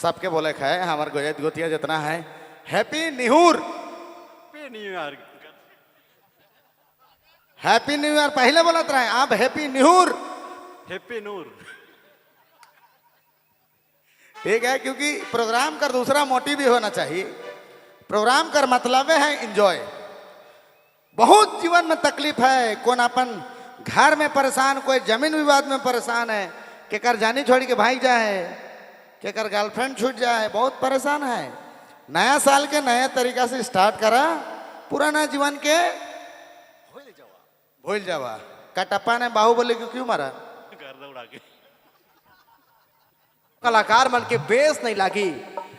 सबके बोले खाए हमारे गोजत गोतिया जितना है happy new year happy new year पहले बोला था आप हैप्पी न्यूर हैप्पी नूर ठीक है क्योंकि प्रोग्राम का दूसरा मोटिव भी होना चाहिए। प्रोग्राम का मतलब है एंजॉय। बहुत जीवन में तकलीफ है, कौन अपन घर में परेशान, कोई जमीन विवाद में परेशान है, के कर जानी छोड़ के भाग जाए, के कर गर्लफ्रेंड छूट जाए, बहुत परेशान है। नया साल के नया तरीका से स्टार्ट करा, पुराना जीवन के भूल जावा। कटप्पा ने बाहुबली को क्यों मारा? कलाकार मन के बेस नहीं लागी,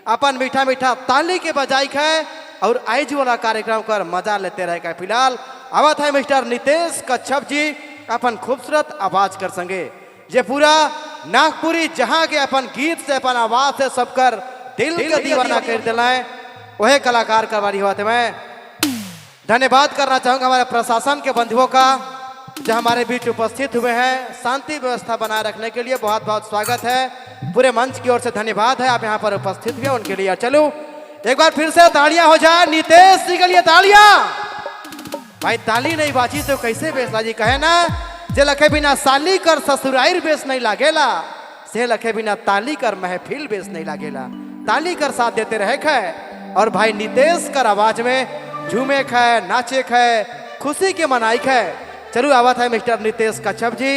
अपन मीठा मीठा ताली के बजाई खाए और आइज वाला कार्यक्रम कर मजा लेते रहे। फिलहाल आवत है मिस्टर नितेश कच्छप जी अपन खूबसूरत आवाज कर संगे, जे पूरा नागपुरी जहां के अपन गीत से अपन आवाज से सबकर दिल के दीवाना कर दिलाए, वही कलाकार का बारी हुआ थे। मैं धन्यवाद करना चाहूंगा हमारे प्रशासन के बंधुओं का जो हमारे बीच उपस्थित हुए हैं। शांति व्यवस्था बनाए रखने के लिए बहुत बहुत स्वागत है। पूरे मंच की ओर से धन्यवाद है, आप यहाँ पर उपस्थित हुए उनके लिए। चलो एक बार फिर से तालियां हो जाए नितेश जी के लिए, तालियां। भाई ताली नहीं बाजी तो कैसे बेसला जी कहे ना, जे लखे बिना साली कर ससुराइर बेस नहीं लागेला, से लखे बिना ताली कर महफिल बेस नहीं लागेला। ताली कर साथ देते रहे खे और भाई नितेश कर आवाज में झूमे खे, नाचे खे, खुशी के मनाई खे। चलो आवत है मिस्टर नितेश कच्छप जी।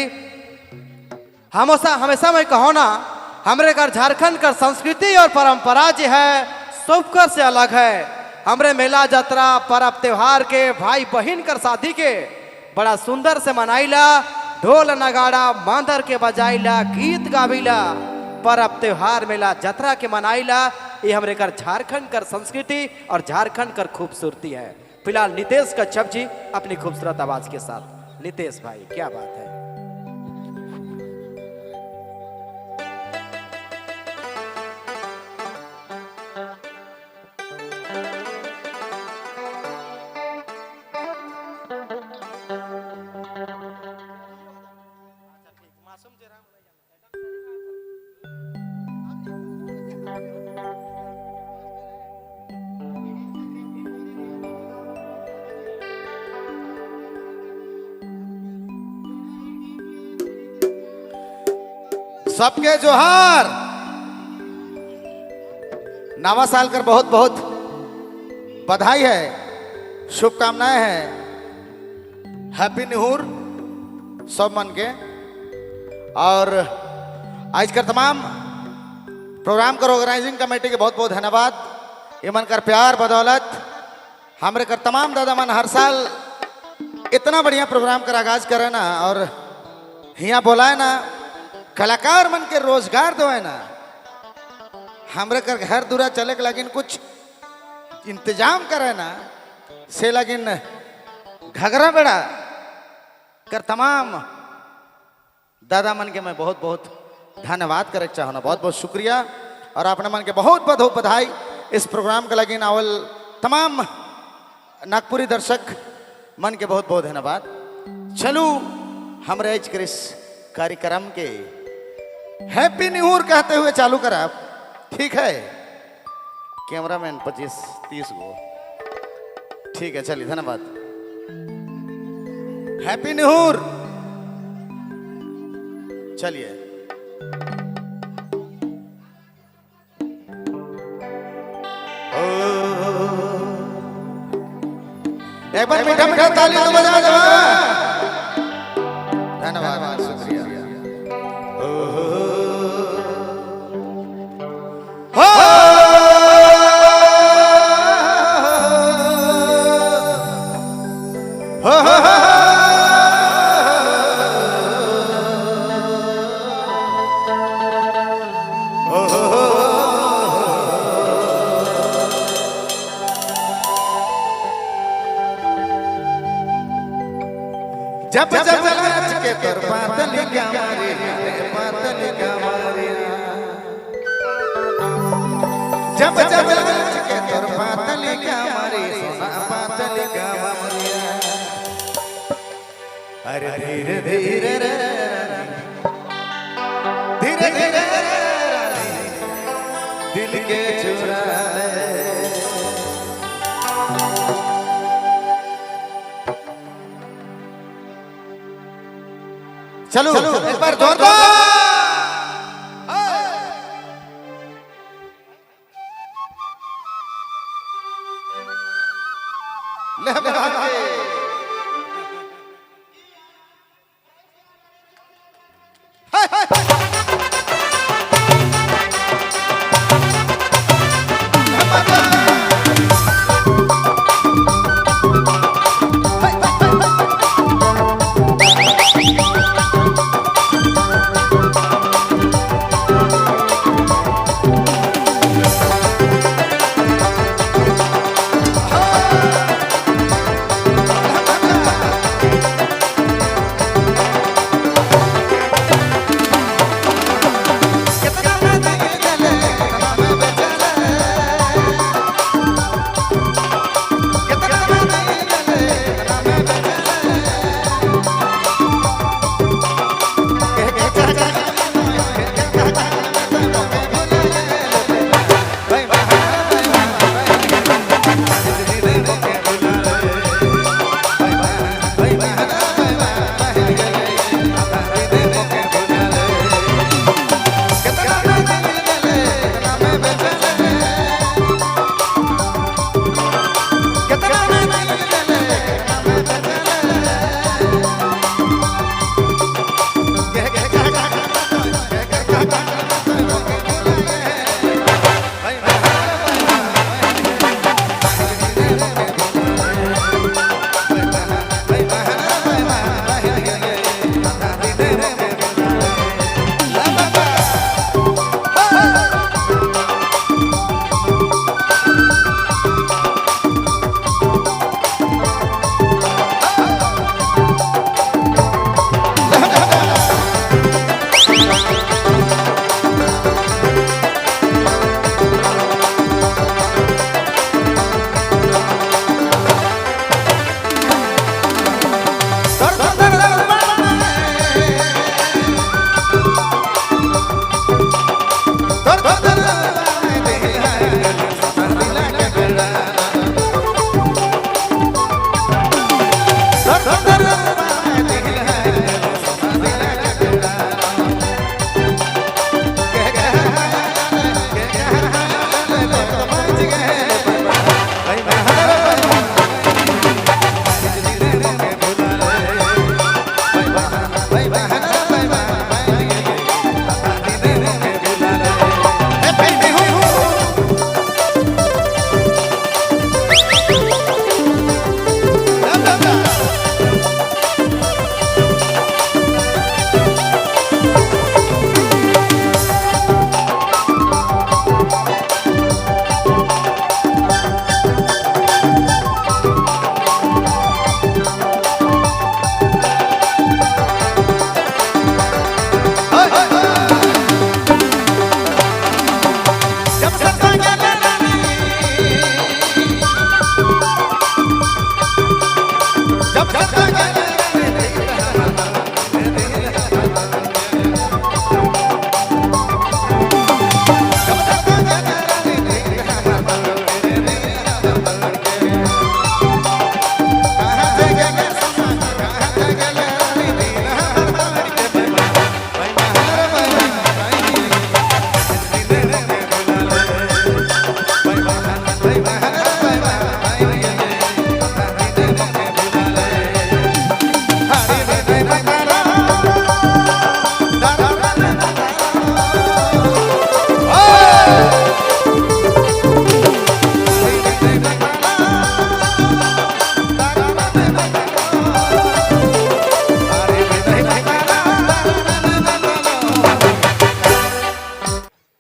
हमेशा हमेशा मैं कहो ना, हमरे घर झारखंड का संस्कृति और परंपरा जो है सबकर से अलग है। हमरे मेला यात्रा पर्व त्योहार के भाई बहन कर शादी के बड़ा सुंदर से मनाइला, ढोल नगाड़ा मांदर के बजाइला, गीत गाविला, पर्व त्योहार मेला यात्रा के मनाइला। ये हमरे घर झारखंड कर संस्कृति और झारखंड कर खूबसूरती है। फिलहाल नितेश कच्छप जी अपनी खूबसूरत आवाज के साथ। नितेश भाई क्या बात है। सबके जोहार। नवा साल कर बहुत बहुत बधाई है, शुभकामनाएं हैं। हैप्पी न्यू ईयर सब मन के। और आज कर तमाम प्रोग्राम कर ऑर्गेनाइजिंग कमेटी के बहुत बहुत धन्यवाद। ये मन कर प्यार बदौलत हमरे कर तमाम दादा मन हर साल इतना बढ़िया प्रोग्राम कर आगाज करे ना, और यहाँ बोलाए ना कलाकार मन के रोजगार दो है ना। हमरे कर घर दूरा चले के लगिन कुछ इंतजाम करे ना, से लगिन घगरा बेड़ा कर तमाम दादा मन के मैं बहुत बहुत धन्यवाद करे चाहूँ ना, बहुत बहुत शुक्रिया। और अपने मन के बहुत बहुत बधाई इस प्रोग्राम के लगिन आवल तमाम नागपुरी दर्शक मन के बहुत बहुत धन्यवाद। चलू हमरे आज कर इस कार्यक्रम के हैप्पी न्यू ईयर कहते हुए चालू करा, ठीक है? कैमरामैन 25-30 गो, ठीक है? चलिए धन्यवाद। Happy new year. चलिए एक बार मीठा मीठा ताली तो बजा दो। धन्यवाद, शुक्रिया। जब जब नाच के तोर पातली क्या मारे, पातली क्या मारे। जब जब नाच के तोर पातली क्या मारे, सोना पातली क्या मारे। अरे धीरे धीरे धीरे धीरे दिल के चुरा ले। चलो एक बार जोरदार ले बढ़ा के।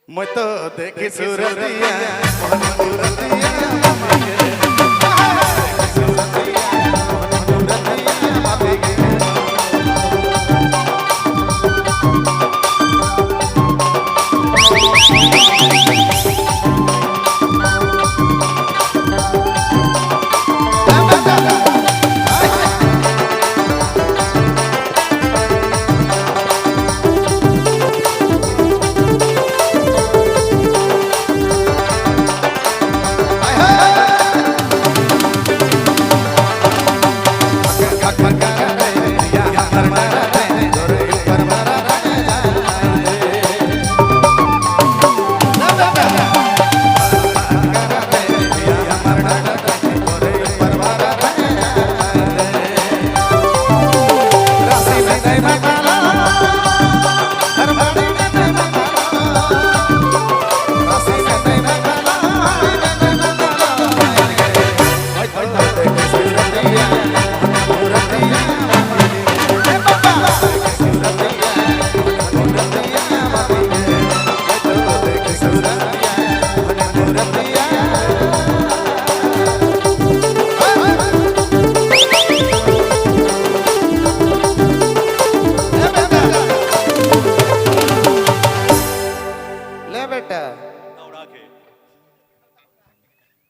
मैं तो देखी सूरतिया ले बेटा